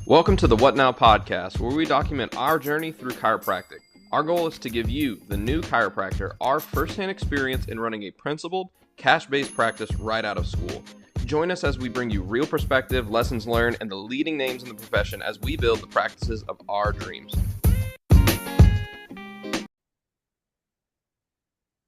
Welcome to the What Now podcast, where we document our journey through chiropractic. Our goal is to give you, the new chiropractor, our firsthand experience in running a principled, cash-based practice right out of school. Join us as we bring you real perspective, lessons learned, and the leading names in the profession as we build the practices of our dreams.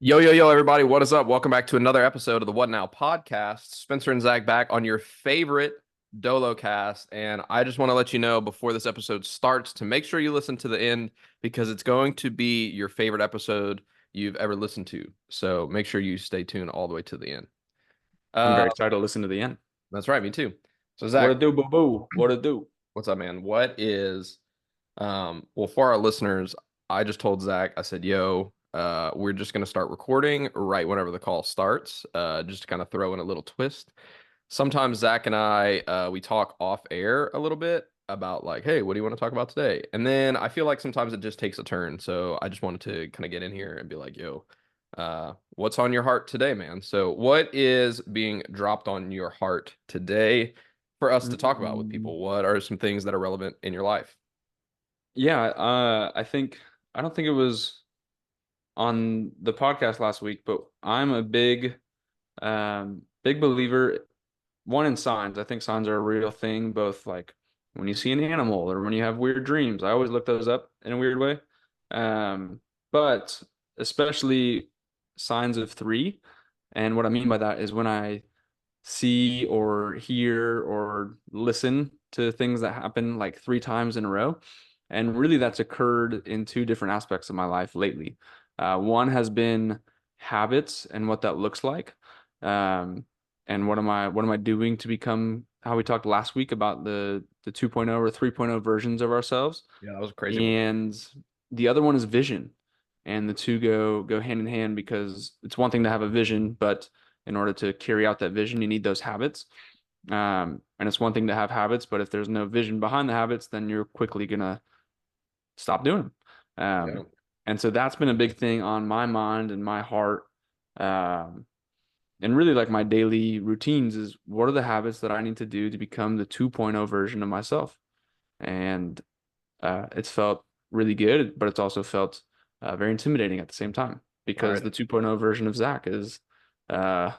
Yo, everybody. What is up? Welcome back to another episode of the What Now podcast. Spencer and Zach back on your favorite Dolo cast. And I just want to let you know before this episode starts to make sure you listen to the end because it's going to be your favorite episode you've ever listened to. So make sure you stay tuned all the way to the end. I'm very excited to listen to the end. That's right. Me too. So What Zach, it do, boo boo? What it do? what's up, man? What is, well, for our listeners, I just told Zach, I said, we're just going to start recording right whenever the call starts, just to kind of throw in a little twist. Sometimes Zach and I, we talk off air a little bit about like, hey, what do you want to talk about today? And then I feel like sometimes it just takes a turn. So I just wanted to kind of get in here and be like, what's on your heart today, man? So what is being dropped on your heart today for us to talk about with people? What are some things that are relevant in your life? Yeah, I don't think it was on the podcast last week, but I'm a big believer, one, in signs. I think signs are a real thing, both like when you see an animal or when you have weird dreams. I always look those up in a weird way. But especially signs of three. And what I mean by that is when I see or hear or listen to things that happen like three times in a row. And really, that's occurred in two different aspects of my life lately. One has been habits and what that looks like. And what am I doing to become how we talked last week about the 2.0 or 3.0 versions of ourselves. Yeah, that was a crazy one. And the other one is vision. And the two go hand in hand because it's one thing to have a vision, but in order to carry out that vision, you need those habits. And it's one thing to have habits, but if there's no vision behind the habits, then you're quickly gonna stop doing them. Yeah. And so that's been a big thing on my mind and my heart. And really like my daily routines is what are the habits that I need to do to become the 2.0 version of myself? And it's felt really good, but it's also felt very intimidating at the same time because the 2.0 version of Zach is uh,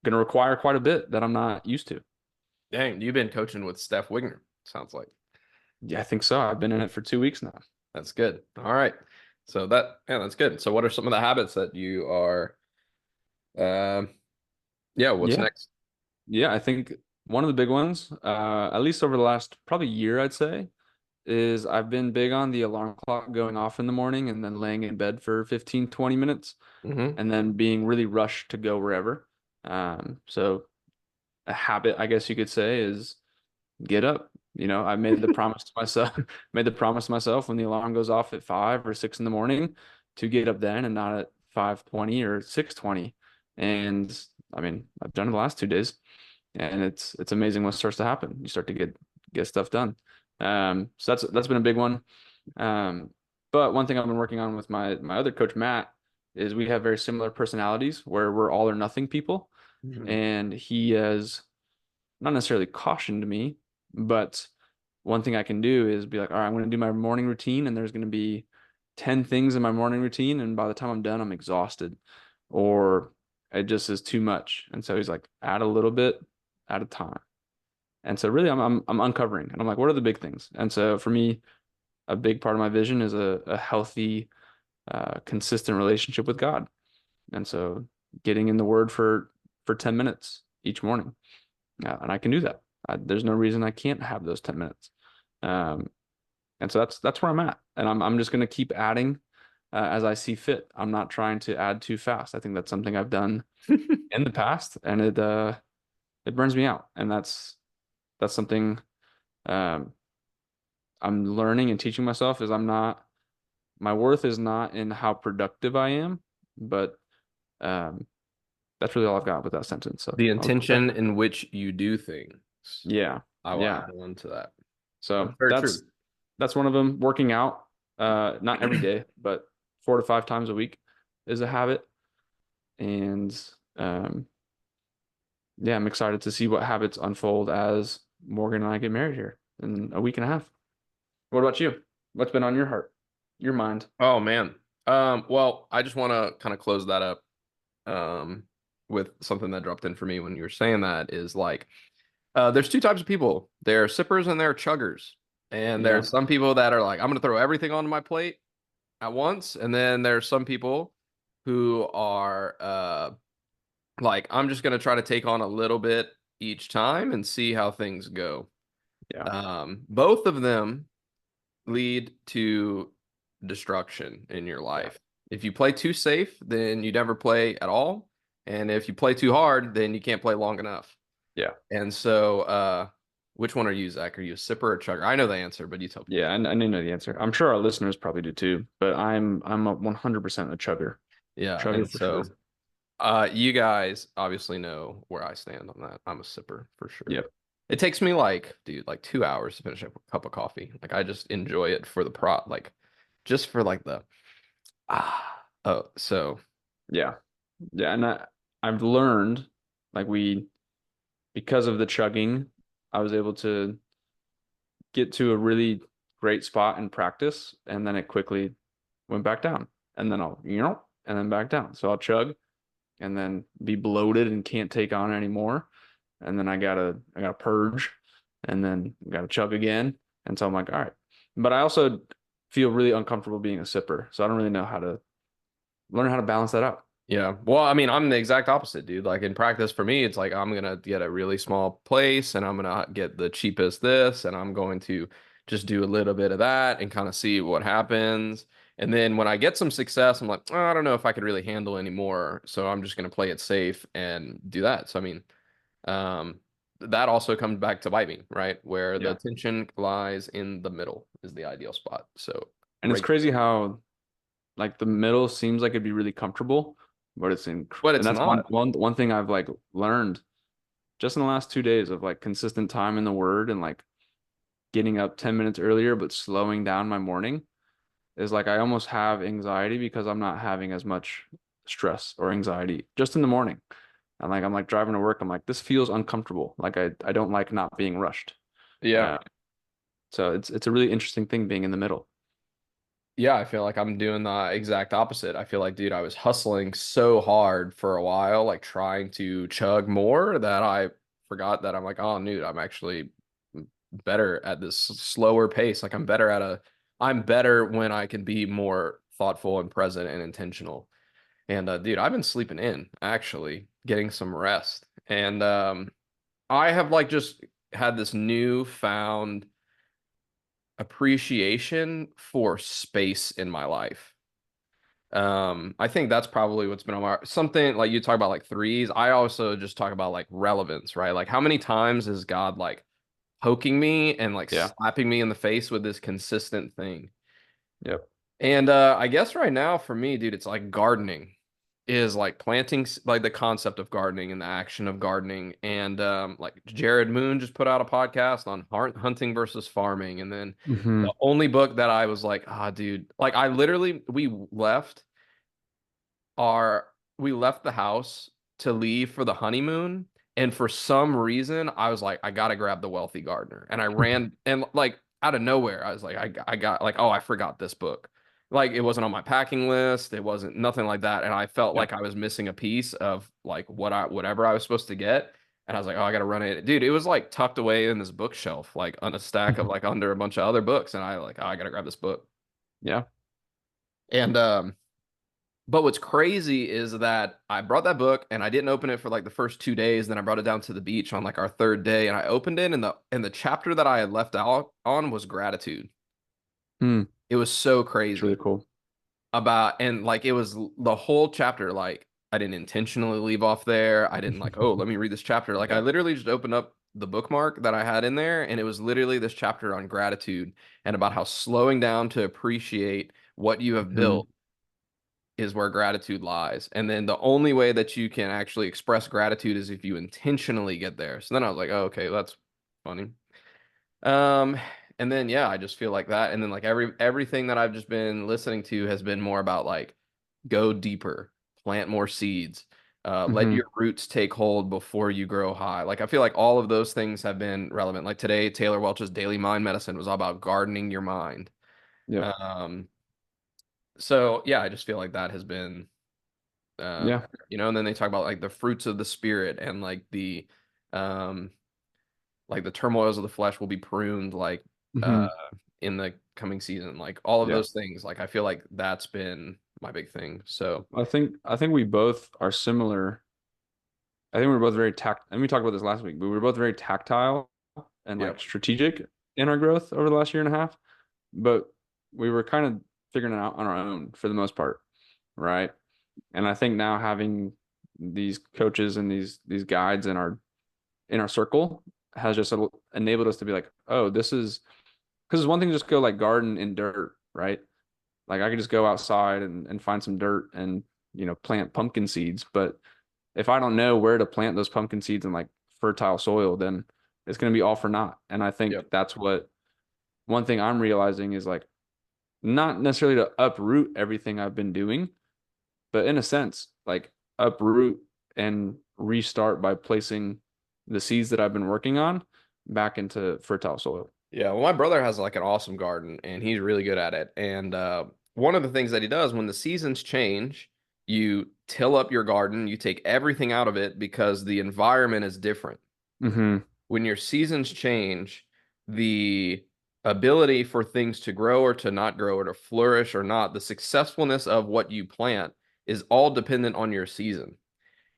going to require quite a bit that I'm not used to. Dang, you've been coaching with Steph Wigner, sounds like. Yeah, I think so. I've been in it for 2 weeks now. That's good. All right. So that's good. So what are some of the habits that you are, what's Yeah. next? Yeah, I think one of the big ones, at least over the last probably year, I'd say, is I've been big on the alarm clock going off in the morning and then laying in bed for 15, 20 minutes Mm-hmm. and then being really rushed to go wherever. So a habit, I guess you could say, is get up. I made the promise to myself, made the promise to myself when the alarm goes off at 5 or 6 in the morning to get up then and not at 5:20 or 6:20. And I mean, I've done it the last 2 days, and it's amazing what starts to happen. You start to get stuff done. So that's been a big one. Um, but one thing I've been working on with my other coach Matt is we have very similar personalities where we're all or nothing people, Mm-hmm. and he has not necessarily cautioned me, but one thing I can do is be like, all right, I'm going to do my morning routine, and there's going to be 10 things in my morning routine, and by the time I'm done, I'm exhausted, or it just is too much. And so he's like, add a little bit at a time. And so really, I'm uncovering, and I'm like, what are the big things? And so for me, a big part of my vision is a healthy, consistent relationship with God. And so getting in the Word for 10 minutes each morning. And I can do that. There's no reason I can't have those 10 minutes. Um, and so that's where I'm at. And I'm just going to keep adding as I see fit. I'm not trying to add too fast. I think that's something I've done in the past, and it burns me out. And that's something um, I'm learning and teaching myself is my worth is not in how productive I am, but um, that's really all I've got with that sentence. So The intention in which you do things. yeah, I will yeah. add on to that. So That's very true. that's one of them. Working out, not every day, but 4 to 5 times a week is a habit. And yeah, I'm excited to see what habits unfold as Morgan and I get married here in a week and a half. What about you? What's been on your heart, your mind? Oh man. Well, I just want to kind of close that up um with something that dropped in for me when you were saying that is like there's two types of people. There are sippers and there are chuggers. And Yeah, there's some people that are like, I'm gonna throw everything onto my plate at once. And then there's some people who are like, I'm just gonna try to take on a little bit each time and see how things go. yeah, Both of them lead to destruction in your yeah, life. If you play too safe, then you never play at all. And if you play too hard, then you can't play long enough. yeah, And so, which one are you, Zach? Are you a sipper or chugger? I know the answer, but you tell me. yeah. I didn't know the answer. I'm sure our listeners probably do too, but I'm a 100% a chugger, Yeah. chugger And for so, sure. you guys obviously know where I stand on that. I'm a sipper for sure. Yep. It takes me like, dude, like 2 hours to finish a cup of coffee. Like I just enjoy it for the like just for like the oh, so Yeah, yeah, and I've learned like because of the chugging, I was able to get to a really great spot in practice, and then it quickly went back down, and then I'll and then back down. So I'll chug, and then be bloated and can't take on anymore, and then I gotta purge, and then gotta chug again, and so I'm like, all right. But I also feel really uncomfortable being a sipper, so I don't really know how to learn how to balance that out. yeah. Well, I mean, I'm the exact opposite, dude. Like in practice for me, it's like I'm gonna get a really small place and I'm gonna get the cheapest this and I'm going to just do a little bit of that and kind of see what happens. And then when I get some success, I'm like, oh, I don't know if I could really handle anymore. So I'm just gonna play it safe and do that. So I mean, um, that also comes back to bite me, right? Where the Yeah. tension lies in the middle is the ideal spot. So And it's right, crazy how like the middle seems like it'd be really comfortable, but but and it's that's not. one thing I've like learned just in the last 2 days of like consistent time in the word and like getting up 10 minutes earlier but slowing down my morning is like I almost have anxiety because I'm not having as much stress or anxiety just in the morning. And like I'm like driving to work, I'm like, this feels uncomfortable. Like I don't like not being rushed. Yeah. Uh, so it's a really interesting thing being in the middle. Yeah, I feel like I'm doing the exact opposite. I feel like, dude, I was hustling so hard for a while, like trying to chug more that I forgot that I'm like, oh, dude, I'm actually better at this slower pace. Like I'm better when I can be more thoughtful and present and intentional. And dude, I've been sleeping in, actually, getting some rest. And I have like just had this newfound appreciation for space in my life. I think that's probably what's been on my something like you talk about like threes. I also just talk about like relevance, right? Like how many times is God like poking me and like Yeah. slapping me in the face with this consistent thing? Yep. And I guess right now for me, dude, it's like gardening is like planting like the concept of gardening and the action of gardening. And like Jared Moon just put out a podcast on hunting versus farming. And then Hmm. the only book that I was like, ah, dude, like I literally our we left the house to leave for the honeymoon, and for some reason I was like I gotta grab the Wealthy Gardener, and I ran and like out of nowhere I was like I got like, oh, I forgot this book. Like it wasn't on my packing list, it wasn't nothing like that, and I felt Yeah. like I was missing a piece of like whatever I was supposed to get. And I was like, oh, I gotta run it, dude. It was like tucked away in this bookshelf, like on a stack of like under a bunch of other books, and I like, oh, I gotta grab this book. Yeah. And but what's crazy is that I brought that book and I didn't open it for like the first 2 days. Then I brought it down to the beach on like our third day, and I opened it, and the chapter that I had left out on was gratitude. Hmm. It was so It's really crazy cool. about, and like it was the whole chapter. Like I didn't intentionally leave off there. I didn't like, oh, let me read this chapter. Like I Yeah. literally just opened up the bookmark that I had in there, and it was literally this chapter on gratitude and about how slowing down to appreciate what you have Hmm. built is where gratitude lies. And then the only way that you can actually express gratitude is if you intentionally get there. So then I was like, oh, okay, that's funny. Um, and then yeah, I just feel like that. And then like everything that I've just been listening to has been more about like go deeper, plant more seeds, let Mm-hmm. your roots take hold before you grow high. Like I feel like all of those things have been relevant. Like today, Taylor Welch's Daily Mind Medicine was all about gardening your mind. Yep. Um, so yeah, I just feel like that has been, uh, Yeah. and then they talk about like the fruits of the spirit and um, like the turmoils of the flesh will be pruned, like uh, Mm-hmm. in the coming season. Like all of Yeah. those things. Like I feel like that's been my big thing. So I think we both are similar. I think we're both very and we talked about this last week, but we were both very tactile and yeah, like strategic in our growth over the last year and a half. But we were kind of figuring it out on our own for the most part, right? And I think now having these coaches and these guides in our circle has just enabled us to be like, oh, this is because it's one thing to just go like garden in dirt, right? Like I could just go outside and find some dirt and plant pumpkin seeds. But if I don't know where to plant those pumpkin seeds in like fertile soil, then it's going to be all for naught. And I think yep. that's what one thing I'm realizing is like not necessarily to uproot everything I've been doing, but in a sense, like uproot and restart by placing the seeds that I've been working on back into fertile soil. Yeah, well, my brother has like an awesome garden and he's really good at it. And one of the things that he does when the seasons change, you till up your garden, you take everything out of it because the environment is different. Hmm. When your seasons change, the ability for things to grow or to not grow or to flourish or not, the successfulness of what you plant is all dependent on your season.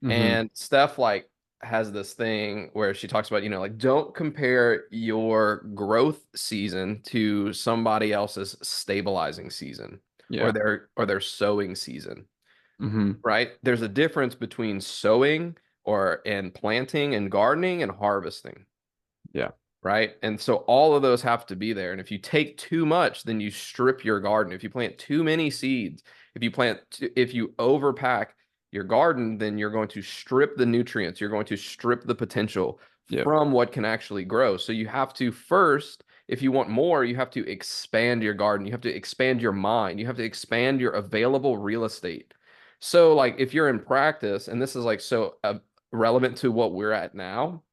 Hmm. And Steph like has this thing where she talks about, like don't compare your growth season to somebody else's stabilizing season or Yeah. their sowing season, Hmm. right? There's a difference between sowing or and planting and gardening and harvesting, Yeah. right? And so all of those have to be there. And if you take too much, then you strip your garden. If you plant too many seeds, if you overpack your garden, then you're going to strip the nutrients. You're going to strip the potential Yep. from what can actually grow. So you have to first, if you want more, you have to expand your garden. You have to expand your mind. You have to expand your available real estate. So like if you're in practice, and this is like so relevant to what we're at now,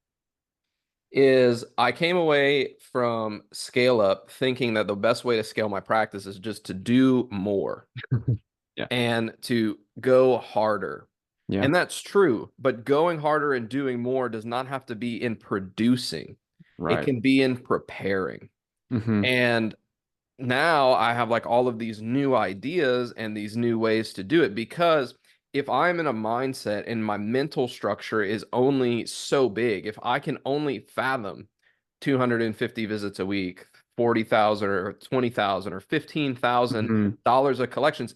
is I came away from scale up thinking that the best way to scale my practice is just to do more Yeah. and to go harder. Yeah. And that's true, but going harder and doing more does not have to be in producing. It Right. can be in preparing. Hmm. And now I have like all of these new ideas and these new ways to do it because if I'm in a mindset and my mental structure is only so big, if I can only fathom 250 visits a week, 40,000 or 20,000 or Hmm. $15,000 of collections,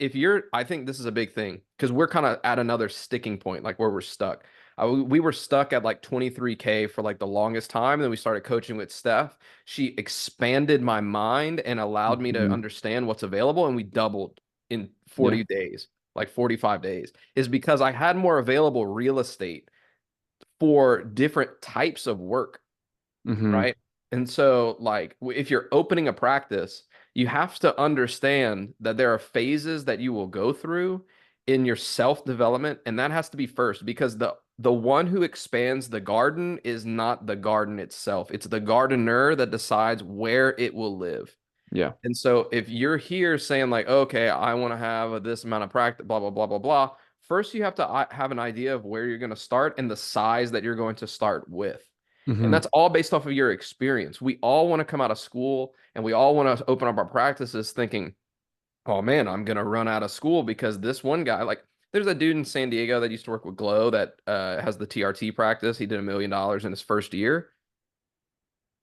I think this is a big thing because we're kind of at another sticking point, like where we're stuck. We were stuck at like 23K for like the longest time. Then we started coaching with Steph. She expanded my mind and allowed me to Hmm. understand what's available, and we doubled in Yeah. 40 days, like 45 days, is because I had more available real estate for different types of work, Hmm. right? And so, like, if you're opening a practice, you have to understand that there are phases that you will go through in your self-development, and that has to be first because the one who expands the garden is not the garden itself. It's the gardener that decides where it will live. Yeah. And so if you're here saying like, okay, I want to have this amount of practice, blah, blah, blah, blah, blah, first you have to have an idea of where you're going to start and the size that you're going to start with. And Hmm. that's all based off of your experience. We all want to come out of school and we all want to open up our practices thinking, oh man, I'm going to run out of school because this one guy, like there's a dude in San Diego that used to work with Glow that has the TRT practice. He did $1 million in his first year.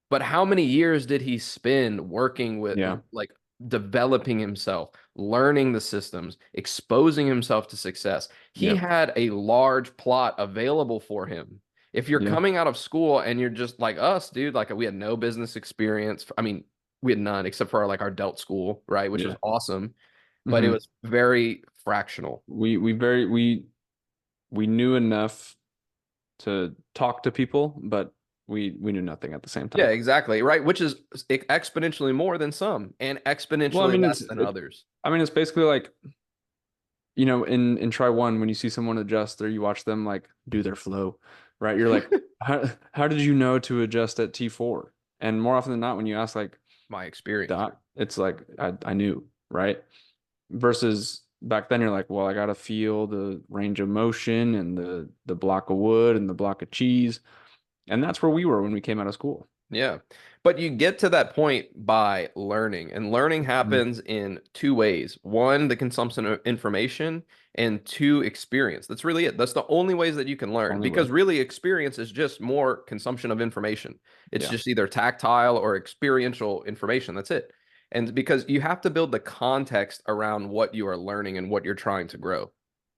But how many years did he spend working with, Yeah. like, developing himself, learning the systems, exposing himself to success? He Yep. had a large plot available for him. If you're Yeah. coming out of school and you're just like us, dude, like we had no business experience. I mean, we had none except for like our Delt school, right? Which was Yeah. awesome, but it Hmm. was very fractional. We knew enough to talk to people, but we knew nothing at the same Yeah, time. exactly. Right. Which is exponentially more than some and Well, I exponentially mean less than others. it's basically like in try one, when you see someone adjust or you watch them like do their flow, right? You're like, how did you know to adjust at T4? And more often than not, when you ask like My experience. Doc, it's like I knew, right? Versus back then, you're like, well, I gotta feel the range of motion and the block of wood and the block of cheese, and that's where we were when we came out of school. Yeah. But you get to that point by learning, and learning Mhm. happens in two ways. One, the consumption of information, and two, experience. That's really it. That's the only ways that you can learn, Only way. because really experience is just more consumption of information. It's Yeah. just either tactile or experiential information. That's it. And because you have to build the context around what you are learning and what you're trying to grow,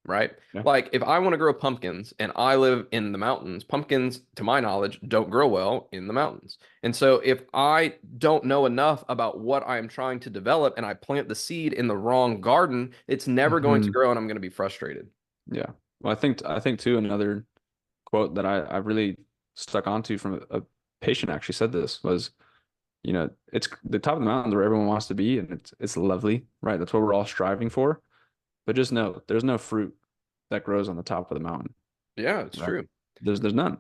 right? Yeah. Like if I want to grow pumpkins and I live in the mountains, pumpkins, to my knowledge, don't grow well in the mountains. And so if I don't know enough about what I'm trying to develop and I plant the seed in the wrong garden, it's never going to Hmm. grow and I'm going to be frustrated. Yeah. Well, I think too, another quote that I really stuck onto from a patient actually said this was, it's the top of the mountain where everyone wants to be, and it's lovely, right? That's what we're all striving for. But just know there's no fruit that grows on the top of the mountain, Yeah, it's right? true. There's none,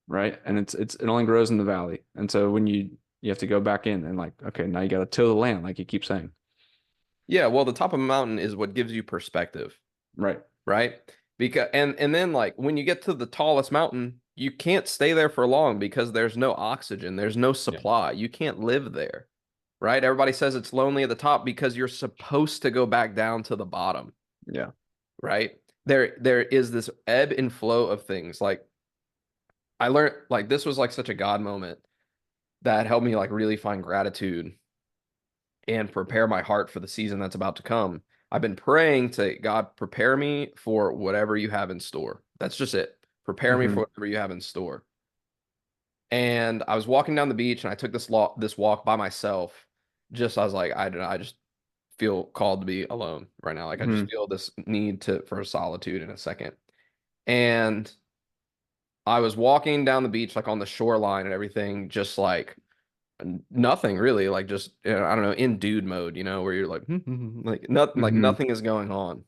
right? And it only grows in the valley. And so when you have to go back in and like, okay, now you got to till the land, like you keep saying, Yeah, well, the top of a mountain is what gives you perspective, right? right? Because and then like when you get to the tallest mountain, you can't stay there for long because there's no oxygen, there's no Yeah. supply. You can't live there, right? Everybody says it's lonely at the top because you're supposed to go back down to the bottom, Yeah. right? There is this ebb and flow of things. Like I learned like this was like such a God moment that helped me like really find gratitude and prepare my heart for the season that's about to come. I've been praying to God, prepare me for whatever you have in store. That's just it. Prepare me Hmm. for whatever you have in store. And I was walking down the beach and I took this walk by myself. Just I was like, I don't know, I just feel called to be alone right now. Like I just Hmm. feel this need to for solitude in a second. And I was walking down the beach, like on the shoreline and everything, just like nothing really, like just I don't know, in dude mode, where you're like, like Hmm. nothing is going on.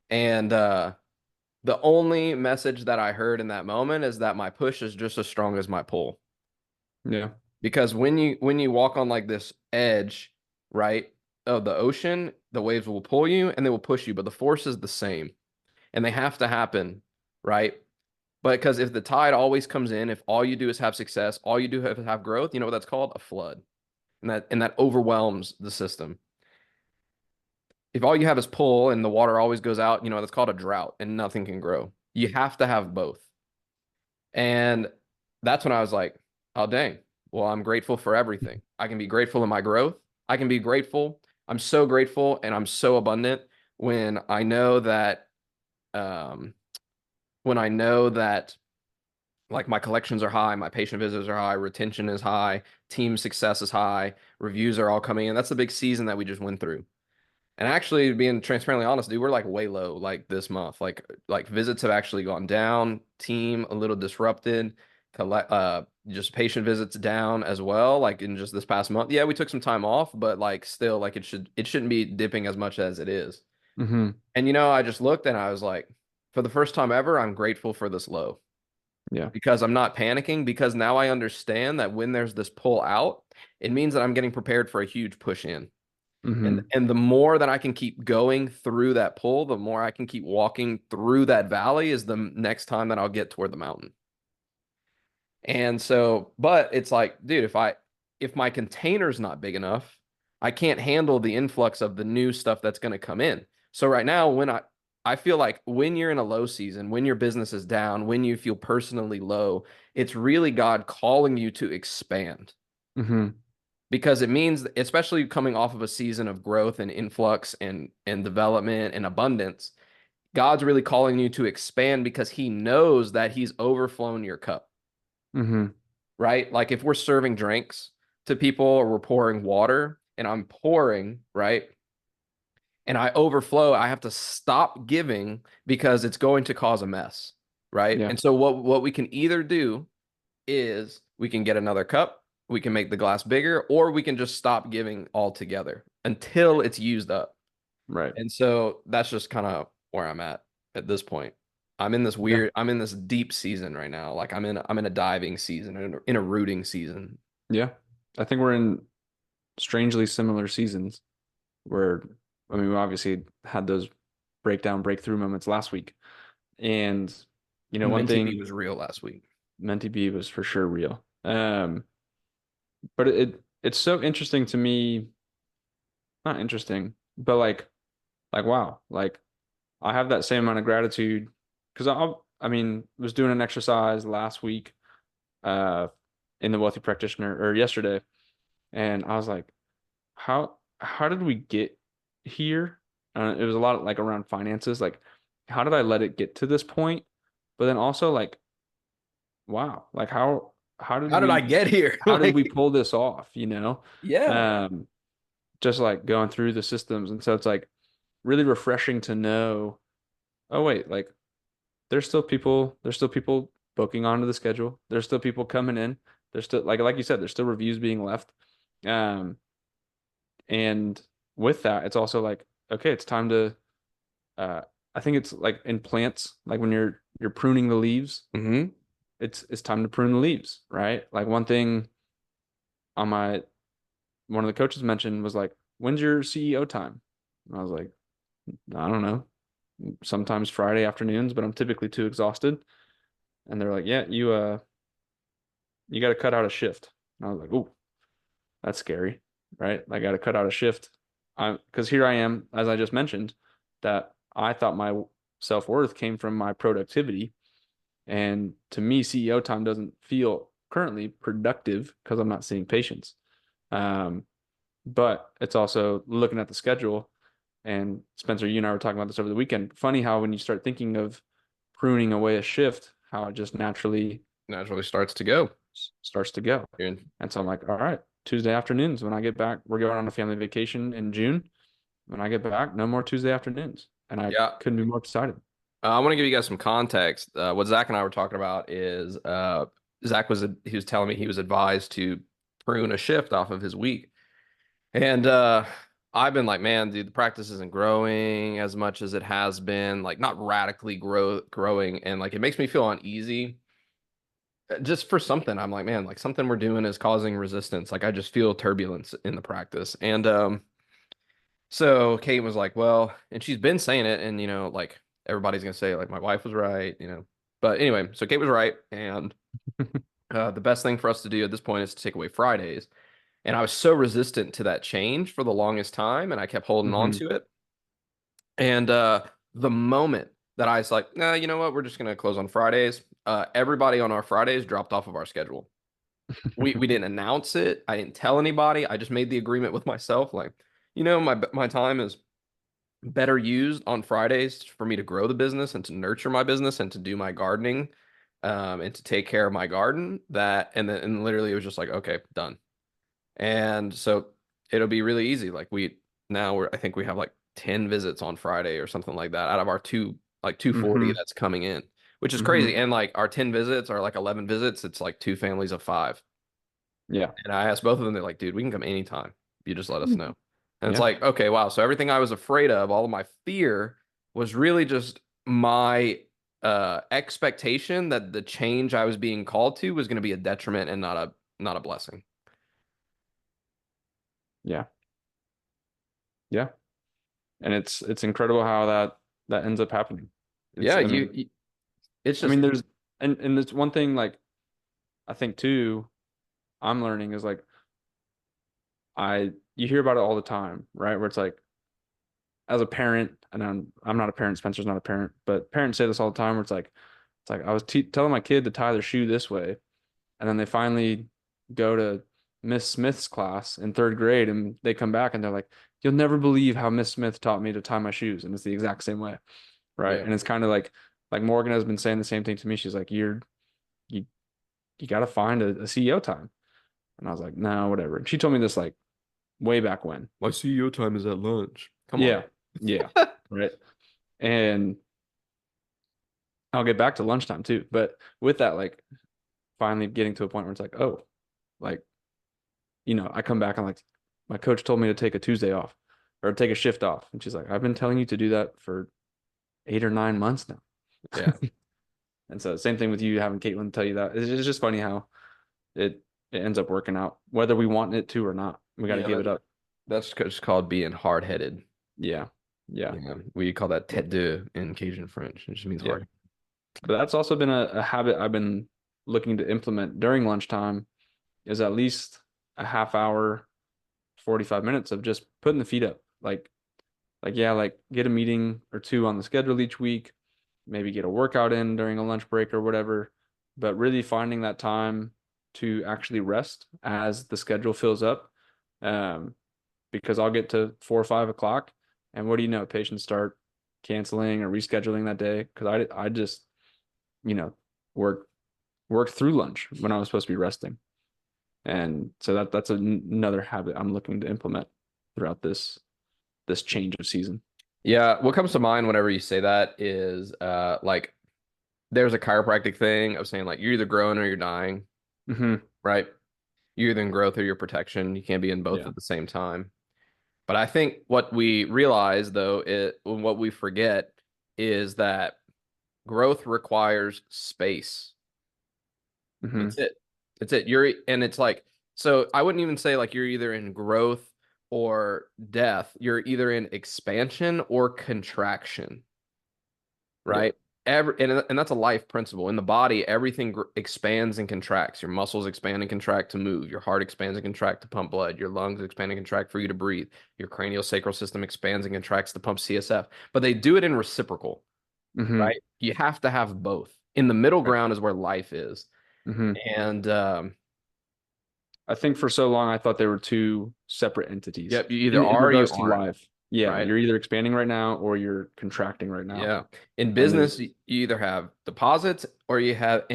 And the only message that I heard in that moment is that my push is just as strong as my pull. Yeah. Because when you walk on like this edge, right, of the ocean, the waves will pull you and they will push you, but the force is the same, and they have to happen, right? But because if the tide always comes in, if all you do is have success, all you do is have growth, you know what that's called? A flood. And that overwhelms the system. If all you have is pull and the water always goes out, that's called a drought and nothing can grow. You have to have both. And that's when I was like, oh dang. Well, I'm grateful for everything. I can be grateful in my growth. I can be grateful. I'm so grateful and I'm so abundant when I know that um when I know that like my collections are high, my patient visits are high, retention is high, team success is high, reviews are all coming in. That's the big season that we just went through. And actually, being transparently honest, dude, we're like way low like this month. Like visits have actually gone down, team a little disrupted, collect just patient visits down as well, like in just this past month. Yeah, we took some time off, but like still like it shouldn't be dipping as much as it is. Hmm. And I just looked and I was like, for the first time ever, I'm grateful for this low Yeah. because I'm not panicking because now I understand that when there's this pull out, it means that I'm getting prepared for a huge push in. And Hmm. and the more that I can keep going through that pull, the more I can keep walking through that valley is the next time that I'll get toward the mountain. And so, but it's like, dude, if my container's not big enough, I can't handle the influx of the new stuff that's going to come in. So right now, when I feel like when you're in a low season, when your business is down, when you feel personally low, it's really God calling you to expand Hmm. because it means, especially coming off of a season of growth and influx and development and abundance, God's really calling you to expand because he knows that he's overflown your cup, Hmm. right? Like if we're serving drinks to people or we're pouring water and I'm pouring, right? And I overflow, I have to stop giving because it's going to cause a mess, right? Yeah. And so what we can either do is we can get another cup, we can make the glass bigger, or we can just stop giving altogether until it's used up. Right. And so that's just kind of where I'm at this point. Yeah. I'm in this deep season right now. Like I'm in a diving season, in a rooting season. Yeah. I think we're in strangely similar seasons where, I mean, we obviously had those breakthrough moments last week. And, one Minty thing, B was real last week. Menti B was for sure real. But it's so interesting to me, not interesting, but like wow, like I have that same amount of gratitude because I mean, was doing an exercise last week, uh, in the Wealthy Practitioner or yesterday, and I was like, how did we get here? It was a lot like around finances, like how did I let it get to this point? But then also like, wow, like how did How did I we get here? how did we Like, pull this off, yeah. Um, just like going through the systems. And so it's like really refreshing to know, oh wait, like there's still people booking onto the schedule. There's still people coming in. There's still like you said, there's still reviews being left. Um, and with that, it's also like, okay, it's time to uh I think it's like in plants, like when you're pruning the leaves, Hmm. it's time to prune the leaves, right? Like one thing on my one of the coaches mentioned was like, when's your CEO time? And I was like, I don't know. Sometimes Friday afternoons, but I'm typically too exhausted. And they're like, yeah, you got to cut out a shift. And I was like, oh, that's scary, right? I got to cut out a shift. Because here I am, as I just mentioned, that I thought my self-worth came from my productivity. And to me, CEO time doesn't feel currently productive because I'm not seeing patients. Um, but it's also looking at the schedule. And Spencer, you and I were talking about this over the weekend. Funny how when you start thinking of pruning away a shift, how it just naturally Naturally starts to go. starts to go. Dude. And so I'm like, all right, Tuesday afternoons when I get back, we're going on a family vacation in June. When I get back, no more Tuesday afternoons. And I Yeah. couldn't be more excited. I want to give you guys some context. What Zach and I were talking about is Zach he was telling me he was advised to prune a shift off of his week. And I've been like, man, dude, the practice isn't growing as much as it has been, like not radically growing. And like it makes me feel uneasy just for something. I'm like, man, like something we're doing is causing resistance. Like I just feel turbulence in the practice. And so Kate was like, well, and she's been saying it, and like everybody's gonna say, like, my wife was right. But anyway, so Kate was right, and the best thing for us to do at this point is to take away Fridays. And I was so resistant to that change for the longest time, and I kept holding on Hmm. to it. And the moment that I was like, nah, you know what, we're just gonna close on Fridays, everybody on our Fridays dropped off of our schedule. We didn't announce it. I didn't tell anybody. I just made the agreement with myself, like, my time is better used on Fridays for me to grow the business and to nurture my business and to do my gardening, and to take care of my garden. And literally it was just like, okay, done. And so it'll be really easy. Like I think we have like 10 visits on Friday or something like that out of our 240 Hmm. that's coming in, which is crazy. Hmm. And like our 10 visits are like 11 visits. It's like two families of five. Yeah. And I asked both of them, they're like, dude, we can come anytime. You just let us know. And it's Yeah. like, okay, wow. So everything I was afraid of, all of my fear was really just my expectation that the change I was being called to was going to be a detriment and not a blessing. Yeah. Yeah. And it's incredible how that ends up happening. It's Yeah, I mean, it's I just mean there's and there's one thing like I think too I'm learning is like you hear about it all the time, right? Where it's like as a parent, and I'm not a parent, Spencer's not a parent, but parents say this all the time where it's like I was telling my kid to tie their shoe this way, and then they finally go to Miss Smith's class in third grade and they come back and they're like, you'll never believe how Miss Smith taught me to tie my shoes. And it's the exact same way. Right. yeah. And it's kind of like Morgan has been saying the same thing to me. She's like, you you got to find a CEO time. And I was like, no, whatever. And she told me this like way back when. My CEO time is at lunch. Come on. Yeah. Yeah. Right. And I'll get back to lunchtime too. But with that, like finally getting to a point where it's like, oh, like, I come back and like my coach told me to take a Tuesday off. or take a shift off. And she's like, I've been telling you to do that for 8 or 9 months now. Yeah. And so same thing with you having Caitlin tell you that. It's just funny how it it ends up working out, whether we want it to or not. We got to Yeah, give it up. that's just called being hard-headed. Yeah. Yeah. Yeah, we call that tête de in Cajun French. It just means Yeah. hard. But that's also been a habit I've been looking to implement during lunchtime is at least a half hour, 45 minutes of just putting the feet up. Yeah, like get a meeting or two on the schedule each week, maybe get a workout in during a lunch break or whatever, but really finding that time to actually rest as the schedule fills up. Um, because I'll get to 4 or 5 o'clock, and what do you know, patients start canceling or rescheduling that day because I just you know work work through lunch when I was supposed to be resting, and so that's another habit I'm looking to implement throughout this change of season. Yeah, what comes to mind whenever you say that is like there's a chiropractic thing of saying like you're either growing or you're dying, Hmm. right? You're either in growth or you're protection. You can't be in both Yeah. at the same time. But I think what we realize though, what we forget is that growth requires space. Hmm. That's it. That's it. And it's like, so I wouldn't even say like you're either in growth or death. You're either in expansion or contraction, Yeah. right? And that's a life principle. In the body, everything expands and contracts. Your muscles expand and contract to move. Your heart expands and contract to pump blood. Your lungs expand and contract for you to breathe. Your craniosacral system expands and contracts to pump CSF. But they do it in reciprocal, Hmm. right? You have to have both. In the middle Right. ground is where life is. Hmm. And I think for so long I thought they were two separate entities yep, you either in are or you regards to aren't, life. Yeah, right? you're either expanding right now or you're contracting right now. Yeah. In And there's business, you either have deposits or you have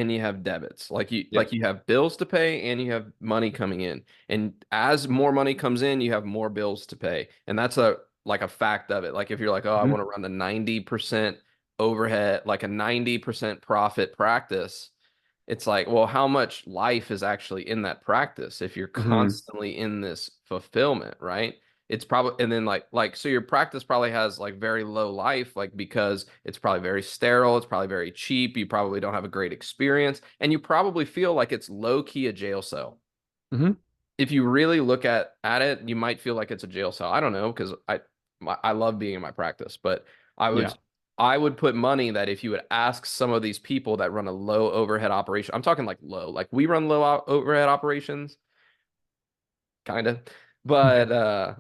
debits. yeah. You have bills to pay and you have money coming in. And as more money comes in, you have more bills to pay. And that's a fact of it. Like if you're like, "Oh, I Hmm. want to run a 90% overhead, like a 90% profit practice." It's like, well, how much life is actually in that practice if you're Hmm. constantly in this fulfillment, right? It's probably, and then so your practice probably has like very low life, like because it's probably very sterile, it's probably very cheap, you probably don't have a great experience, and you probably feel like it's low key a jail cell. Hmm. If you really look at it, you might feel like it's a jail cell. I don't know because I love being in my practice, but I Yeah. would I would put money that if you would ask some of these people that run a low overhead operation, I'm talking like low, like we run low overhead operations, kind of, but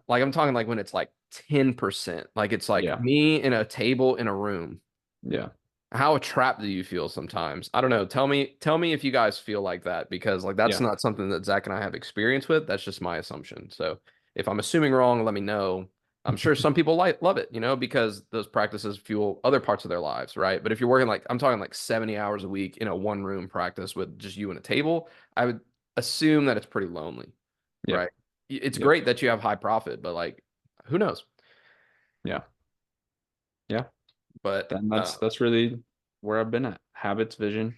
like I'm talking like when it's like 10%, like it's like Yeah. me in a table in a room. Yeah. How trapped do you feel sometimes? I don't know. Tell me if you guys feel like that because like that's Yeah. not something that Zach and I have experience with. That's just my assumption. So if I'm assuming wrong, let me know. I'm sure some people love it, because those practices fuel other parts of their lives, right? But if you're working like I'm talking like 70 hours a week in a one room practice with just you and a table, I would assume that it's pretty lonely, Yep. right? It's Yep. great that you have high profit, but like who knows? Yeah. Yeah. But Then that's really where I've been at. Habits, vision,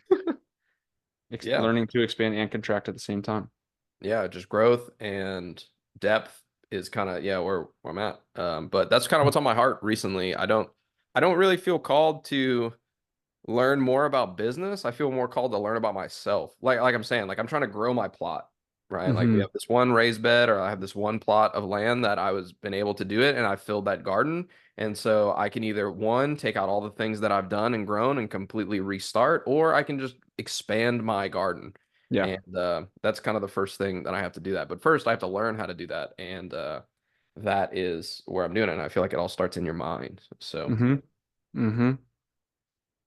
yeah. learning to expand and contract at the same time. Yeah, just growth and depth is kind of where I'm at. But that's kind of what's on my heart recently. I don't really feel called to learn more about business. I feel more called to learn about myself. Like I'm saying, like I'm trying to grow my plot, right? Like we Hmm. have this one raised bed or I have this one plot of land that I was been able to do it and I filled that garden. And so I can either one, take out all the things that I've done and grown and completely restart, or I can just expand my garden. Yeah. And that's kind of the first thing that I have to do that. But first I have to learn how to do that. And that is where I'm doing it. And I feel like it all starts in your mind. So Hmm. Hmm.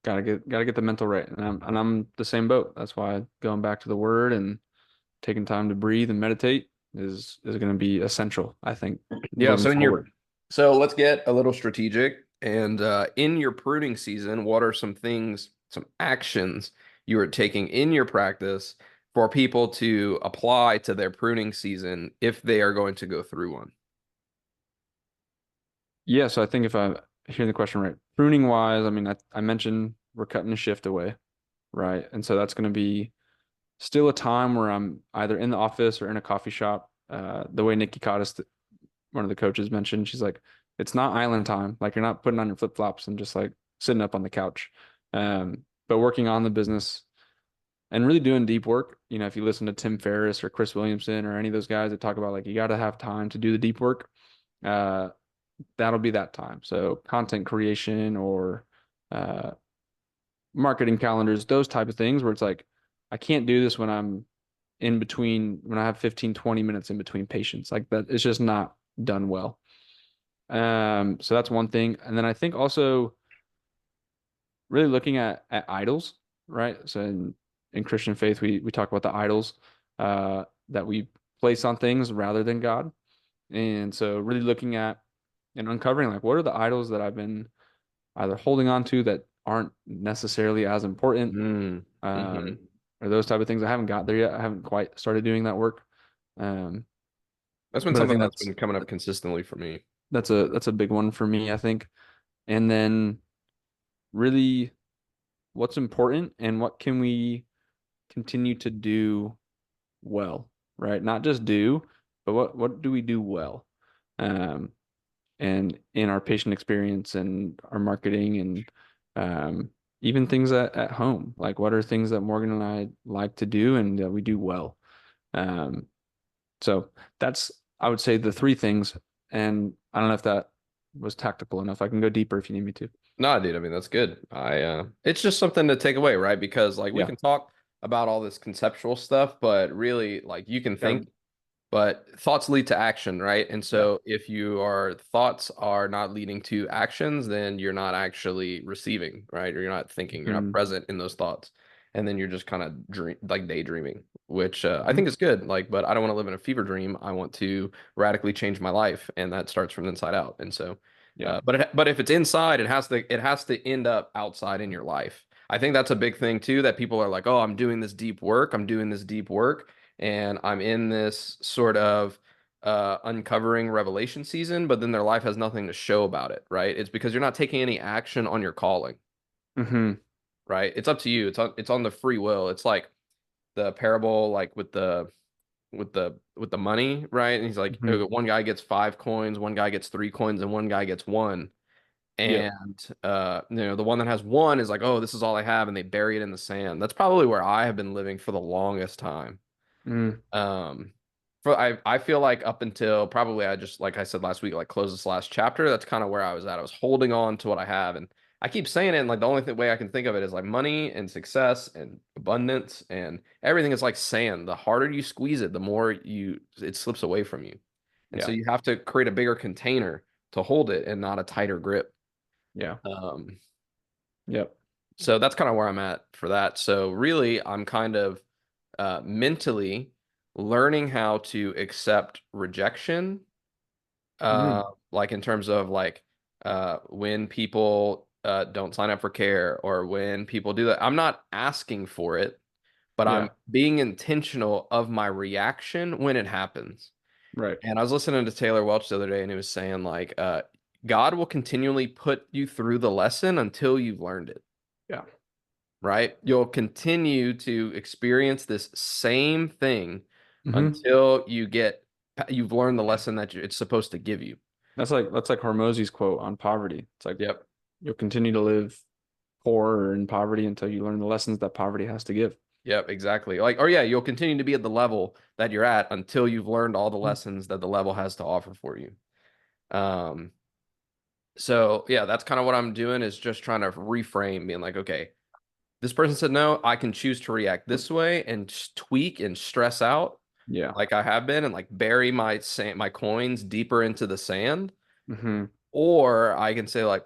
Gotta get the mental right. And I'm the same boat. That's why going back to the word and taking time to breathe and meditate is going to be essential, I think, yeah, moving forward. so let's get a little strategic. And in your pruning season, what are some things, some actions you are taking in your practice for people to apply to their pruning season if they are going to go through one? Yeah, so I think if I hear the question right, pruning wise, I mean, I mentioned we're cutting a shift away, right? And so that's going to be still a time where I'm either in the office or in a coffee shop. The way Nikki taught us one of the coaches mentioned, she's like, it's not island time. Like you're not putting on your flip flops and just like sitting up on the couch. But working on the business and really doing deep work. You know, if you listen to Tim Ferriss or Chris Williamson or any of those guys that talk about like you got to have time to do the deep work, uh, that'll be that time. So content creation or uh, marketing calendars, those type of things where it's like I can't do this when I'm in between when I have 15, 20 minutes in between patients. Like that it's just not done well. So that's one thing. And then I think also really looking at idols, right? So in Christian faith, we talk about the idols that we place on things rather than God. And so really looking at and uncovering like what are the idols that I've been either holding on to that aren't necessarily as important, Mm, hmm. um, or those type of things. I haven't got there yet. I haven't quite started doing that work. Um, That's been but I something think that's been coming up consistently for me. that's a big one for me, I think. And then really what's important and what can we continue to do well, right? Not just do, but what do we do well? Um, and in our patient experience and our marketing and even things at home. Like what are things that Morgan and I like to do and that we do well? Um, so that's I would say the three things. And I don't know if that was tactical enough. I can go deeper if you need me to. No, dude, I mean that's good. It's just something to take away, right? Because like we Yeah. can talk about all this conceptual stuff, but really like you can Gotta, think, but thoughts lead to action, right? And yeah. so if your thoughts are not leading to actions, then you're not actually receiving, right? Or you're not thinking, you're not Hmm. present in those thoughts. And then you're just kind of like daydreaming, which I Hmm. think is good. Like, but I don't want to live in a fever dream. I want to radically change my life, and that starts from the inside out. And so, Yeah. but if it's inside, it has to end up outside in your life. I think that's a big thing too, that people are like, oh, I'm doing this deep work. I'm doing this deep work and I'm in this sort of uncovering revelation season, but then their life has nothing to show about it, right? It's because you're not taking any action on your calling, Hmm. right? It's up to you. It's on the free will. It's like the parable, like with the money, right? And he's like, Hmm. one guy gets 5 coins, one guy gets 3 coins, and one guy gets one. Yep. And the one that has one is like, oh, this is all I have, and they bury it in the sand. That's probably where I have been living for the longest time. Mm. Um, I feel like up until probably I just like I said last week, like close this last chapter, that's kind of where I was at. I was holding on to what I have, and I keep saying it, and like the only way I can think of it is like money and success and abundance and everything is like sand. The harder you squeeze it, the more it slips away from you. And so Yeah. you have to create a bigger container to hold it and not a tighter grip. Yeah. Um, Yep. so that's kind of where I'm at for that. So really, I'm kind of mentally learning how to accept rejection, uh, Mm. like in terms of like when people don't sign up for care or when people do that. I'm not asking for it, but I'm Yeah. being intentional of my reaction when it happens. Right. And I was listening to Taylor Welch the other day, and he was saying like, God will continually put you through the lesson until you've learned it. Yeah. Right? You'll continue to experience this same thing Hmm. until you've learned the lesson that it's supposed to give you. That's like Hormozy's quote on poverty. It's like Yep. you'll continue to live poor or in poverty until you learn the lessons that poverty has to give. Yep, exactly. Like, or yeah, you'll continue to be at the level that you're at until you've learned all the Mm. lessons that the level has to offer for you. Um, so yeah, that's kind of what I'm doing is just trying to reframe, being like, okay, this person said no, I can choose to react this way and just tweak and stress out Yeah. like I have been and like bury my coins deeper into the sand, Hmm. or I can say like,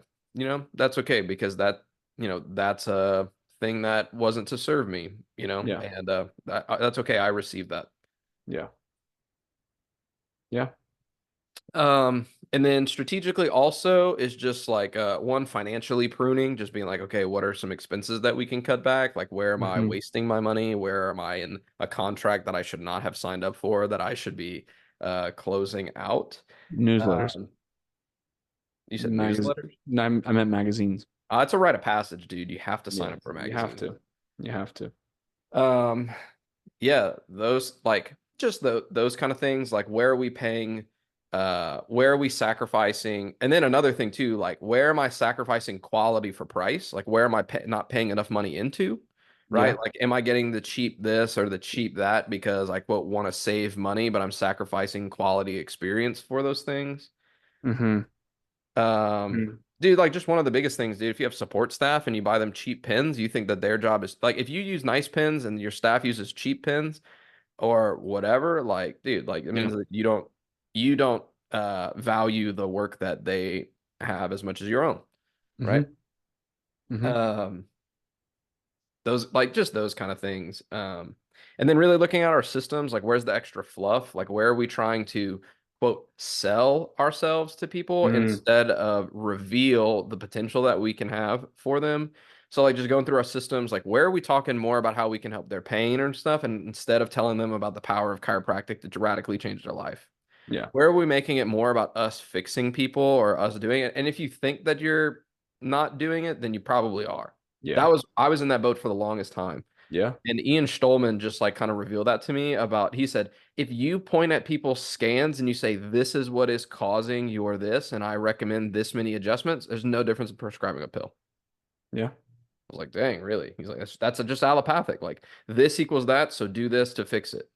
that's okay because that's a thing that wasn't to serve me, Yeah. and that's okay. I received that. Yeah. Yeah. And then strategically also is just like one financially pruning, just being like, okay, what are some expenses that we can cut back? Like where am I Hmm. wasting my money? Where am I in a contract that I should not have signed up for that I should be closing out? Newsletters. Um, you said Magazine. newsletters? I meant magazines. It's a rite of passage, dude. You have to sign Yeah. up for You have magazines. to. You have to. Um, yeah, those like just those kind of things. Like where are we paying? where are we sacrificing? And then another thing too, like where am I sacrificing quality for price? Like where am I not paying enough money into? Right? Yeah. Like, am I getting the cheap this or the cheap that because I quote want to save money, but I'm sacrificing quality experience for those things? Mm-hmm. Um, Mm. dude, like just one of the biggest things, dude, if you have support staff and you buy them cheap pens, you think that their job is like if you use nice pens and your staff uses cheap pens or whatever, like, dude, like it Yeah. means that you don't value the work that they have as much as your own, right? Mm-hmm. Mm-hmm. Um, those like just those kind of things. And then really looking at our systems, like where's the extra fluff? Like where are we trying to quote sell ourselves to people Mm. instead of reveal the potential that we can have for them? So like just going through our systems, like where are we talking more about how we can help their pain and stuff, and instead of telling them about the power of chiropractic to radically change their life? Yeah. Where are we making it more about us fixing people or us doing it? And if you think that you're not doing it, then you probably are. Yeah. I was in that boat for the longest time. Yeah. And Ian Stolman just like kind of revealed that to me about he said, if you point at people's scans and you say this is what is causing your this, and I recommend this many adjustments, there's no difference in prescribing a pill. Yeah. I was like, dang, really? He's like, that's just allopathic. Like this equals that, so do this to fix it.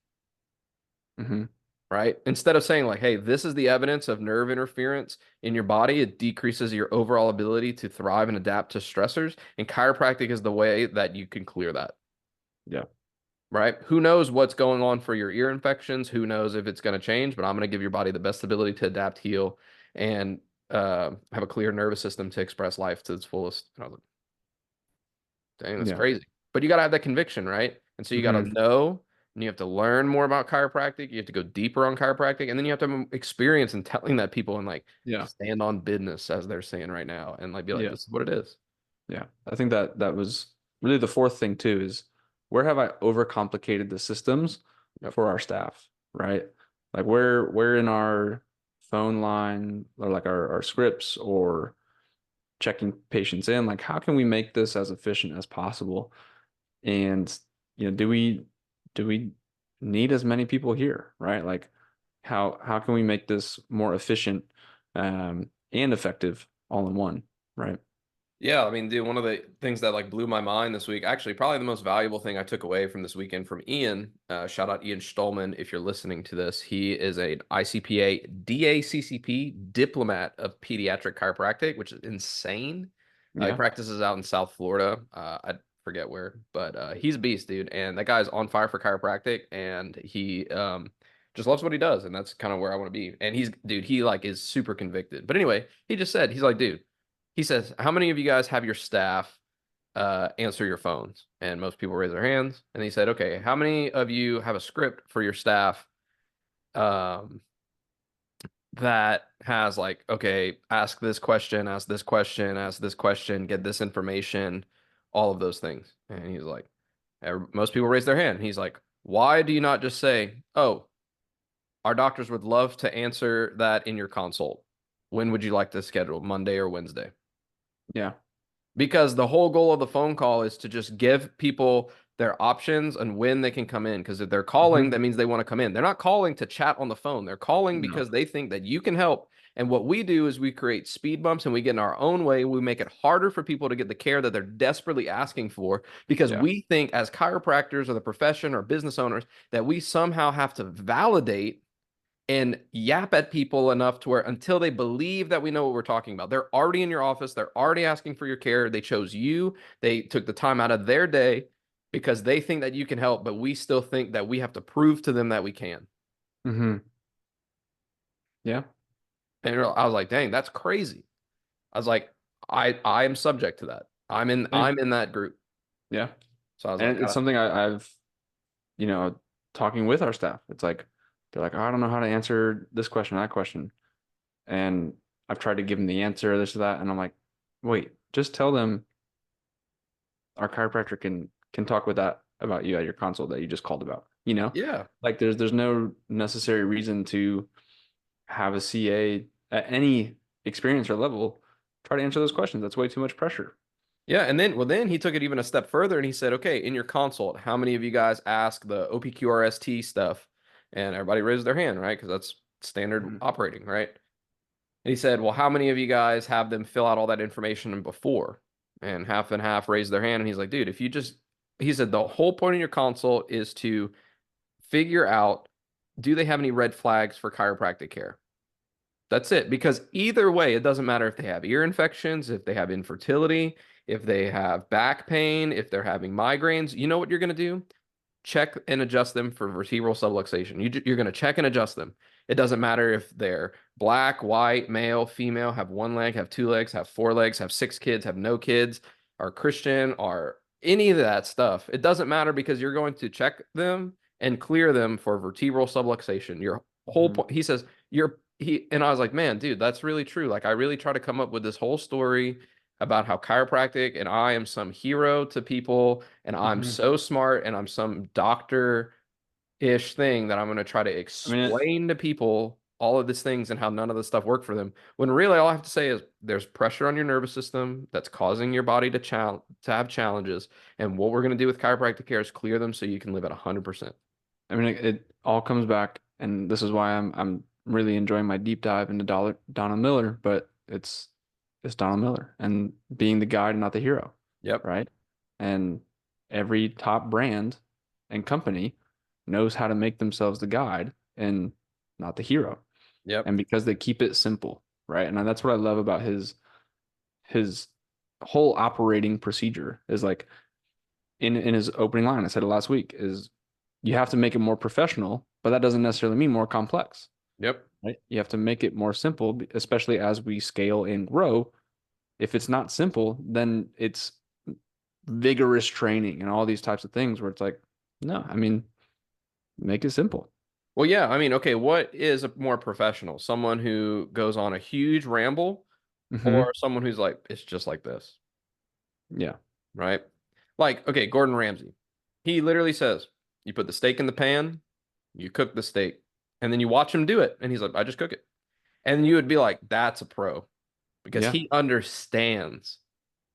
Mm-hmm. Right? Instead of saying like, hey, this is the evidence of nerve interference in your body, it decreases your overall ability to thrive and adapt to stressors. And chiropractic is the way that you can clear that. Yeah. Right? Who knows what's going on for your ear infections? Who knows if it's going to change? But I'm going to give your body the best ability to adapt, heal, and have a clear nervous system to express life to its fullest. And I was like, dang, that's Yeah. crazy. But you got to have that conviction, right? And so you got to Mm-hmm. know, and you have to learn more about chiropractic. You have to go deeper on chiropractic, and then you have to have experience in telling that people and like Yeah. stand on business as they're saying right now, and like be like, Yeah. this is what it is. Yeah. I think that that was really the fourth thing too is where have I overcomplicated the systems Yep. for our staff, right? Like where in our phone line or like our scripts or checking patients in, like how can we make this as efficient as possible? And do we need as many people here, right? Like how can we make this more efficient and effective all in one, right? Yeah, I mean, dude, one of the things that like blew my mind this week, actually, probably the most valuable thing I took away from this weekend from Ian, shout out Ian Stolman if you're listening to this. He is a ICPA, DACCP diplomat of pediatric chiropractic, which is insane. He Yeah. practices out in South Florida. I forget where, but he's a beast, dude. And that guy's on fire for chiropractic, and he just loves what he does, and that's kind of where I want to be. And he's, dude, he like is super convicted. But anyway, he just said, he's like, dude. He says, how many of you guys have your staff answer your phones? And most people raise their hands. And he said, okay, how many of you have a script for your staff um, that has like, okay, ask this question, ask this question, ask this question, get this information, all of those things. And he's like, most people raise their hand. He's like, why do you not just say, oh, our doctors would love to answer that in your consult. When would you like to schedule, Monday or Wednesday? Yeah. Because the whole goal of the phone call is to just give people their options and when they can come in. Because if they're calling, Hmm. that means they want to come in. They're not calling to chat on the phone. They're calling No. because they think that you can help. And what we do is we create speed bumps and we get in our own way. We make it harder for people to get the care that they're desperately asking for because Yeah. we think, as chiropractors or the profession or business owners, that we somehow have to validate and yap at people enough to where until they believe that we know what we're talking about. They're already in your office. They're already asking for your care. They chose you. They took the time out of their day because they think that you can help, but we still think that we have to prove to them that we can. Hmm. Yeah. And I was like, dang, that's crazy. I was like, I am subject to that. Same. I'm in that group. Yeah. So I was like, And it's something I've, you know, talking with our staff. It's like they're like, oh, I don't know how to answer this question, that question. And I've tried to give them the answer, this or that. And I'm like, wait, just tell them our chiropractor can talk with that about you at your consult that you just called about. yeah. Like there's no necessary reason to have a CA at any experience or level try to answer those questions. That's way too much pressure. Yeah, and then well, then he took it even a step further and he said, okay, in your consult, how many of you guys ask the OPQRST stuff? And everybody raised their hand, right? Because that's standard Mhm. operating, right? And he said, well, how many of you guys have them fill out all that information before? And half raised their hand. And he's like, dude, if you just, he said, the whole point of your consult is to figure out, do they have any red flags for chiropractic care? That's it. Because either way, it doesn't matter if they have ear infections, if they have infertility, if they have back pain, if they're having migraines. You know what you're going to do? Check and adjust them for vertebral subluxation. You're going to check and adjust them. It doesn't matter if they're black, white, male, female, have one leg, have two legs, have four legs, have six kids, have no kids, are Christian, are any of that stuff. It doesn't matter because you're going to check them and clear them for vertebral subluxation. Your whole Mhm. point, he says, and I was like, man, dude, that's really true. Like, I really try to come up with this whole story about how chiropractic and I am some hero to people and I'm Mhm. so smart and I'm some doctor-ish thing that I'm going to try to I mean, explain to people all of these things and how none of this stuff worked for them. When really all I have to say is there's pressure on your nervous system that's causing your body to have challenges. And what we're going to do with chiropractic care is clear them so you can live at 100%. it all comes back, and this is why I'm really enjoying my deep dive into Donald Miller, but it's Donald Miller and being the guide, not the hero, Yep. right? And every top brand and company knows how to make themselves the guide and not the hero. Yep. And because they keep it simple, right? And that's what I love about his whole operating procedure is like in his opening line, I said it last week, is you have to make it more professional, but that doesn't necessarily mean more complex, Yep. right? You have to make it more simple, especially as we scale and grow. If it's not simple, then it's vigorous training and all these types of things where it's like, no, I mean, make it simple. Well, yeah. I mean, okay, what is a more professional? Someone who goes on a huge ramble Hmm. or someone who's like, it's just like this, Yeah. right? Like, okay, Gordon Ramsay. He literally says, you put the steak in the pan, you cook the steak, and then you watch him do it. And he's like, I just cook it. And you would be like, that's a pro because Yeah. he understands,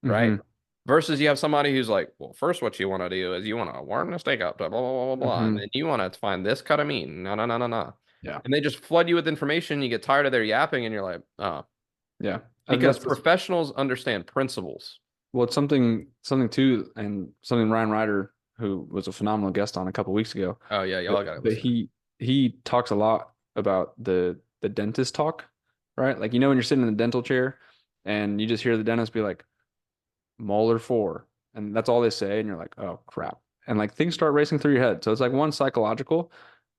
right? Hmm. Versus you have somebody who's like, well, first, what you want to do is you want to warm the steak up, blah, blah, blah, blah, blah. And Hmm. then you want to find this cut of meat. No, no, no, no, no. Yeah. And they just flood you with information. You get tired of their yapping and you're like, oh, Yeah. And because that's this, professionals understand principles. well, it's something too, and something Ryan Ryder, who was a phenomenal guest on a couple weeks ago, Oh, yeah, but y'all got to but listen to him. he talks a lot about the dentist talk, right? Like when you're sitting in the dental chair and you just hear the dentist be like molar four, and that's all they say, and you're like, oh crap, and like things start racing through your head. So it's like one psychological,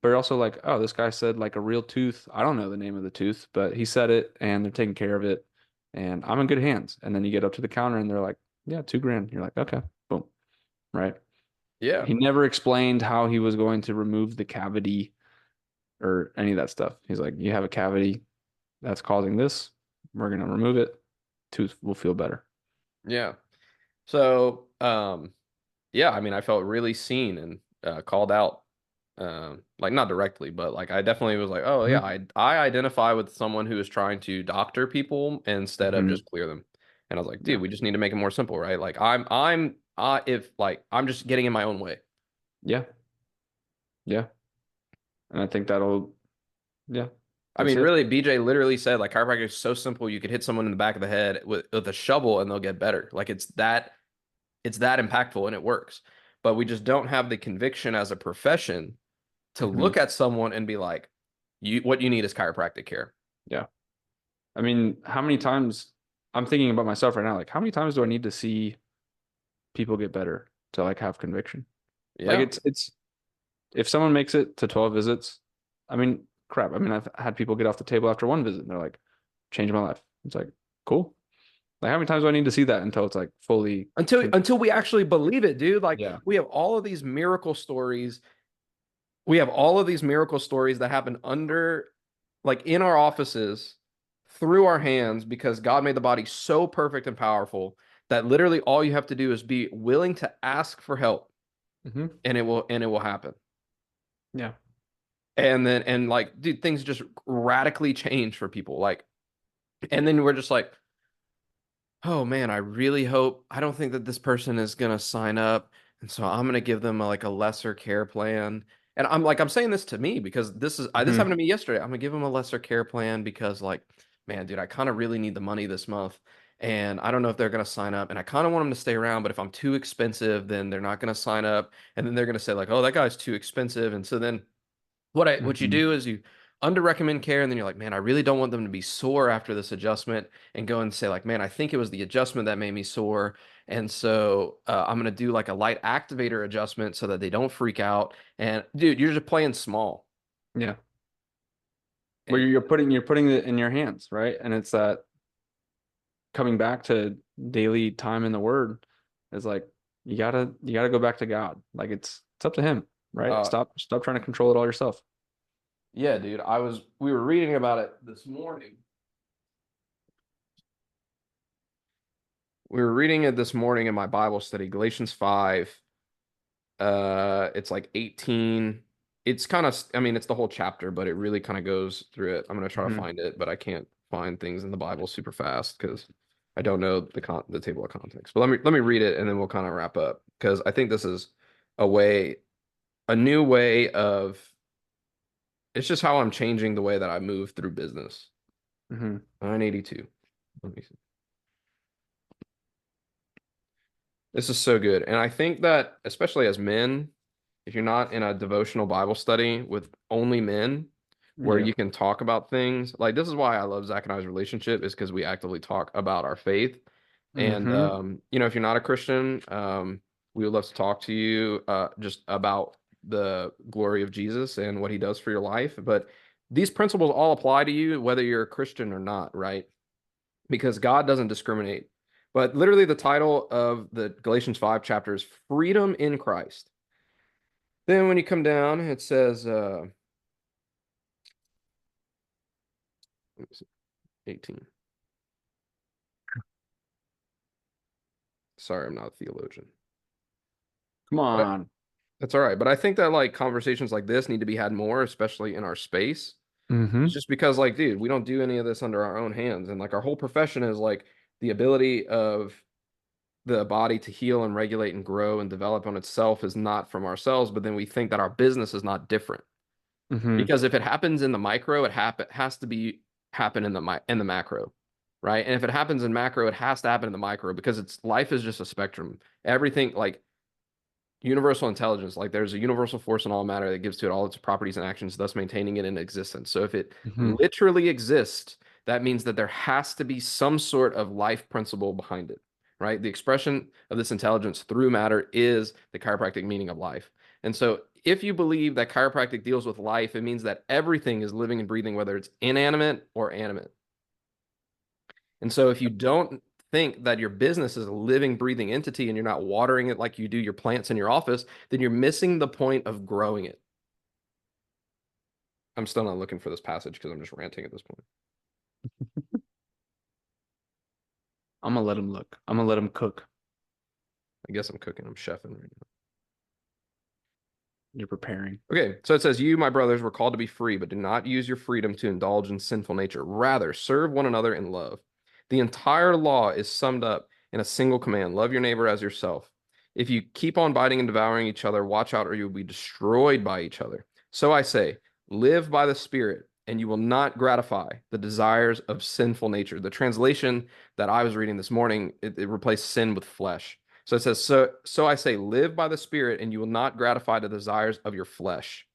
but you're also like, oh, this guy said like a real tooth. I don't know the name of the tooth, but he said it, and they're taking care of it, and I'm in good hands. And then you get up to the counter, and they're like, yeah, 2 grand. You're like, okay, boom, right? Yeah. He never explained how he was going to remove the cavity or any of that stuff. He's like, you have a cavity that's causing this. We're going to remove it. Tooth will feel better. Yeah. So, yeah, I mean, I felt really seen and called out. Like not directly, but like I definitely was like, oh yeah, Hmm. I identify with someone who is trying to doctor people instead of Hmm. just clear them. And I was like, dude, Yeah. we just need to make it more simple, right? Like if like I'm just getting in my own way. Yeah. Yeah. And I think that'll, yeah, I that's mean, it. really, BJ literally said like chiropractic is so simple you could hit someone in the back of the head with a shovel and they'll get better. Like it's that impactful and it works. But we just don't have the conviction as a profession to Hmm. look at someone and be like, what you need is chiropractic care. Yeah. I mean, how many times I'm thinking about myself right now, like how many times do I need to see people get better to like have conviction? Like Yeah. it's if someone makes it to 12 visits, I mean, crap. I mean, I've had people get off the table after one visit and they're like, changed my life. It's like, cool. Like, how many times do I need to see that until it's like fully Until we actually believe it, dude. Like Yeah. we have all of these miracle stories. We have all of these miracle stories that happen like in our offices through our hands because God made the body so perfect and powerful that literally all you have to do is be willing to ask for help Hmm. and it will happen. Yeah. And like, dude, things just radically change for people. Like, and then we're just like, oh man, I don't think that this person is gonna sign up. And so I'm gonna give them like a lesser care plan. And I'm saying this to me because this Hmm. happened to me yesterday. I'm gonna give him a lesser care plan because like, man, dude, I kind of really need the money this month. And I don't know if they're gonna sign up. And I kind of want them to stay around, but if I'm too expensive, then they're not gonna sign up. And then they're gonna say, like, oh, that guy's too expensive. And so then what you Hmm. do is you under recommend care, and then you're like, man, I really don't want them to be sore after this adjustment, and go and say like, man, I think it was the adjustment that made me sore, and so I'm gonna do like a light activator adjustment so that they don't freak out. And dude, you're just playing small. Yeah. Well, And you're putting it in your hands, right? And it's that coming back to daily time in the Word is like you gotta go back to God. Like it's up to Him, right? uh, Stop trying to control it all yourself. yeah, dude, we were reading about it this morning. We were reading it this morning in my Bible study, Galatians 5. It's like 18. It's kind of, I mean, it's the whole chapter, but it really kind of goes through it. I'm gonna try to Hmm. find it, but I can't find things in the Bible super fast because I don't know the table of context. But let me read it and then we'll kind of wrap up because I think this is a way, a new way of, it's just how I'm changing the way that I move through business. Hmm. 982. Let me see. This is so good. And I think that especially as men, if you're not in a devotional Bible study with only men where Yeah. you can talk about things, like this is why I love Zach and I's relationship is because we actively talk about our faith. And Hmm. if you're not a Christian, we would love to talk to you just about the glory of Jesus and what he does for your life. But these principles all apply to you whether you're a Christian or not, right? Because God doesn't discriminate. But literally, the title of the Galatians 5 chapter is Freedom in Christ. Then when you come down, it says, let me see, 18. Sorry, I'm not a theologian. Come But on. that's all right. But I think that like conversations like this need to be had more, especially in our space. It's Hmm. just because, like, dude, we don't do any of this under our own hands. And like our whole profession is like the ability of the body to heal and regulate and grow and develop on itself is not from ourselves, but then we think that our business is not different. Hmm. Because if it happens in the micro, has to be happen in the macro, right? And if it happens in macro, it has to happen in the micro because it's life is just a spectrum. Everything like universal intelligence, like there's a universal force in all matter that gives to it all its properties and actions, thus maintaining it in existence. So if it Hmm. literally exists, that means that there has to be some sort of life principle behind it, right? The expression of this intelligence through matter is the chiropractic meaning of life. And so if you believe that chiropractic deals with life, it means that everything is living and breathing, whether it's inanimate or animate. And so if you don't think that your business is a living, breathing entity and you're not watering it like you do your plants in your office, then you're missing the point of growing it. I'm still not looking for this passage because I'm just ranting at this point. I'm gonna let him look. I'm gonna let him cook. I guess I'm cooking, I'm chefing right now. You're preparing. Okay, so it says, You, my brothers, were called to be free, but do not use your freedom to indulge in sinful nature. Rather, serve one another in love. The entire law is summed up in a single command: love your neighbor as yourself. If you keep on biting and devouring each other, watch out, or you will be destroyed by each other. So I say, live by the Spirit, and you will not gratify the desires of sinful nature. The translation that I was reading this morning, it replaced sin with flesh. So it says, so I say, live by the Spirit, and you will not gratify the desires of your flesh.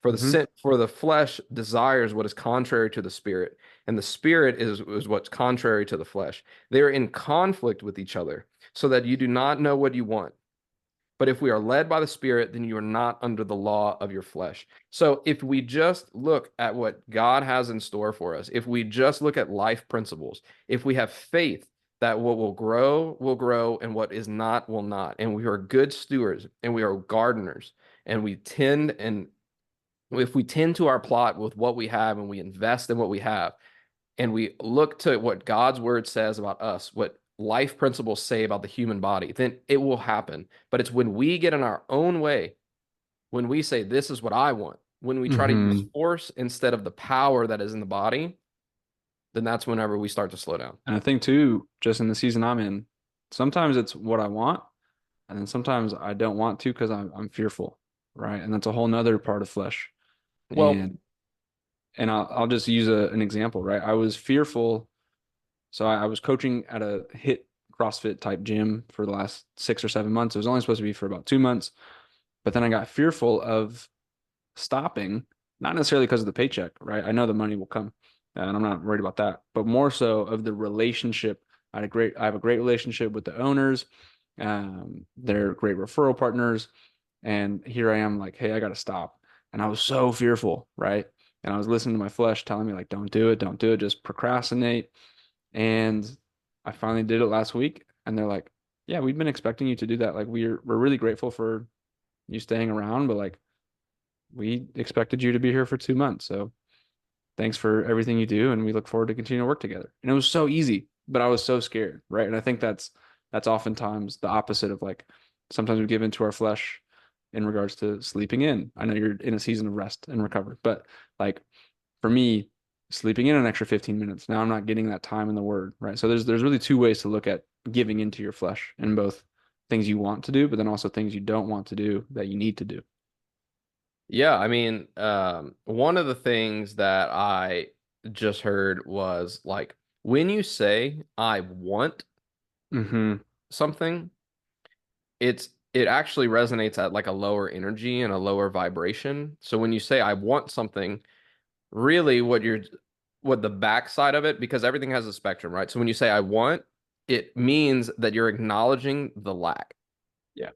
Hmm. For the flesh desires what is contrary to the Spirit, and the Spirit is what's contrary to the flesh. They are in conflict with each other, so that you do not know what you want. But if we are led by the Spirit, then you are not under the law of your flesh. So if we just look at what God has in store for us, if we just look at life principles, if we have faith that what will grow, and what is not, will not, and we are good stewards and we are gardeners, and we tend and if we tend to our plot with what we have and we invest in what we have, and we look to what God's word says about us, what life principles say about the human body, then it will happen. But it's when we get in our own way, when we say, this is what I want, when we try to use Hmm. force instead of the power that is in the body, then that's whenever we start to slow down. And I think too, just in the season I'm in, sometimes it's what I want, and then sometimes I don't want to because I'm fearful. right? And that's a whole nother part of flesh. Well, And I'll just use an example, right? I was fearful. So I was coaching at a hit CrossFit type gym for the last 6 or 7 months. It was only supposed to be for about 2 months, but then I got fearful of stopping, not necessarily because of the paycheck, right? I know the money will come, and I'm not worried about that, but more so of the relationship. I have a great relationship with the owners. They're great referral partners, and here I am, like, hey, I got to stop, and I was so fearful, right? And I was listening to my flesh telling me like, don't do it, just procrastinate. And I finally did it last week, and they're like, yeah, we've been expecting you to do that. Like, we're really grateful for you staying around, but like we expected you to be here for 2 months. So thanks for everything you do, and we look forward to continuing to work together. And it was so easy, but I was so scared, right? And I think that's oftentimes the opposite of like sometimes we give into our flesh in regards to sleeping in. I know you're in a season of rest and recover, but like for me, sleeping in an extra 15 minutes, now I'm not getting that time in the word, right? So there's really two ways to look at giving into your flesh in both things you want to do, but then also things you don't want to do that you need to do. yeah, I mean, one of the things that I just heard was like when you say I want Hmm. something, it actually resonates at like a lower energy and a lower vibration. So when you say I want something, really what the backside of it, because everything has a spectrum, right? So when you say I want, it means that you're acknowledging the lack. Yeah.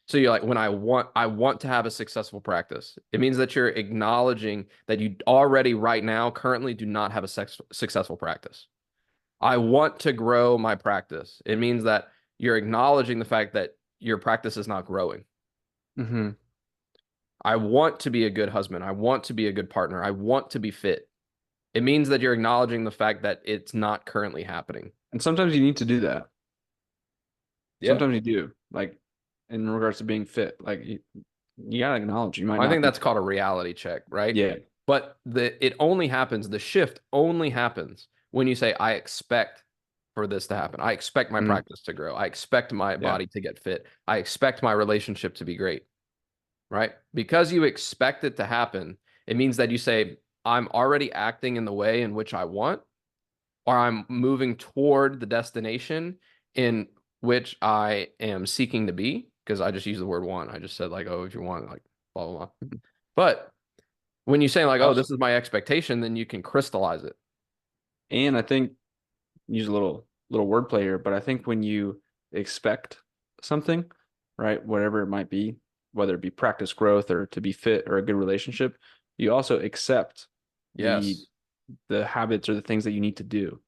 So you're like, when I want to have a successful practice. It means that you're acknowledging that you already right now currently do not have a successful practice. I want to grow my practice. It means that you're acknowledging the fact that your practice is not growing. Hmm. I want to be a good husband. I want to be a good partner. I want to be fit. It means that you're acknowledging the fact that it's not currently happening. And sometimes you need to do that. Yeah. Sometimes you do, like in regards to being fit, like you gotta acknowledge you might I not think be that's fit. called a reality check, right? Yeah. But the shift only happens when you say, I expect for this to happen. I expect my Mm. practice to grow. I expect my Yeah. body to get fit. I expect my relationship to be great, right? Because you expect it to happen, it means that you say, I'm already acting in the way in which I want, or I'm moving toward the destination in which I am seeking to be. Because I just use the word want. I just said, like, oh, if you want, like, blah, blah, blah. But when you say like, I oh, also, this is my expectation, then you can crystallize it. and I think use a little wordplay here, but I think when you expect something, right, whatever it might be, whether it be practice growth or to be fit or a good relationship, you also accept the Yes. the habits or the things that you need to do.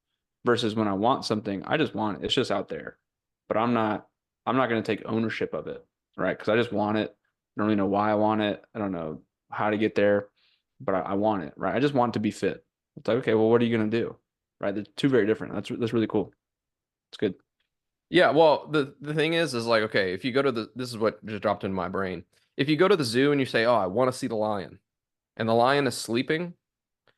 Versus when I want something, I just want it. It's just out there. But I'm not going to take ownership of it, right? Because I just want it. I don't really know why I want it. I don't know how to get there, but I want it, right? I just want to be fit. It's like, okay, well, what are you going to do? Right? They're two very different. That's really cool. It's good. Yeah, well, the thing is like, okay, if you go to this is what just dropped in my brain. If you go to the zoo and you say, "Oh, I want to see the lion," and the lion is sleeping,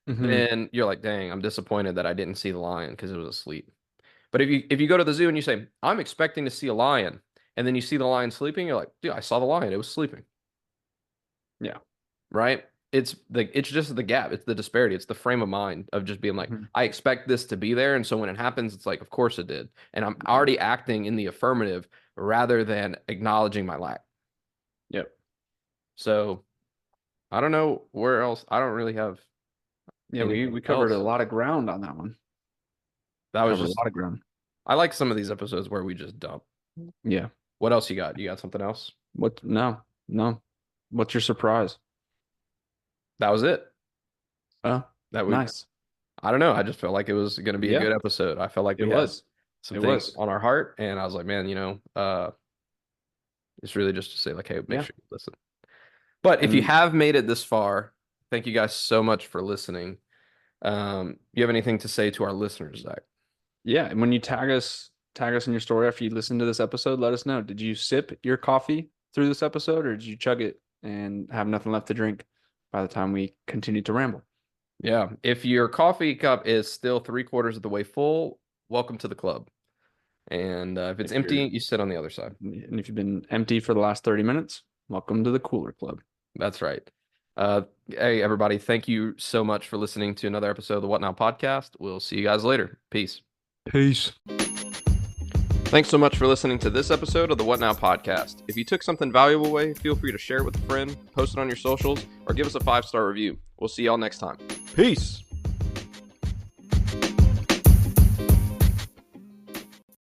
Hmm. then you're like, "Dang, I'm disappointed that I didn't see the lion because it was asleep." But if you go to the zoo and you say, "I'm expecting to see a lion," and then you see the lion sleeping, you're like, "Dude, I saw the lion. It was sleeping." Yeah. Right? It's just the gap. It's the disparity. It's the frame of mind of just being like, Hmm. I expect this to be there. And so when it happens, it's like, of course it did. And I'm Yeah. already acting in the affirmative rather than acknowledging my lack. Yep. So I don't know where else. I don't really have Yeah. We anything we covered a else. lot of ground on that one. That was Covered a just, lot of ground. I like some of these episodes where we just dump. Yeah. What else you got? You got something else? What? No. No. What's your surprise? That was it. Oh, That we, nice. I don't know. I just felt like it was going to be a Yeah, good episode. I felt like it we had was. some It things was. on our heart. And I was like, man, it's really just to say, like, hey, make Yeah. sure you listen. But if you And have made it this far, thank you guys so much for listening. You have anything to say to our listeners, Zach? yeah, and when you tag us in your story after you listen to this episode, let us know. Did you sip your coffee through this episode or did you chug it and have nothing left to drink by the time we continue to ramble? Yeah. If your coffee cup is still three-quarters of the way full, welcome to the club. And if it's If you're empty, you sit on the other side. and if you've been empty for the last 30 minutes, welcome to the cooler club. That's right. Hey, everybody, thank you so much for listening to another episode of the What Now podcast. We'll see you guys later. Peace. Peace. Thanks so much for listening to this episode of the What Now podcast. If you took something valuable away, feel free to share it with a friend, post it on your socials, or give us a 5-star review. We'll see y'all next time. Peace.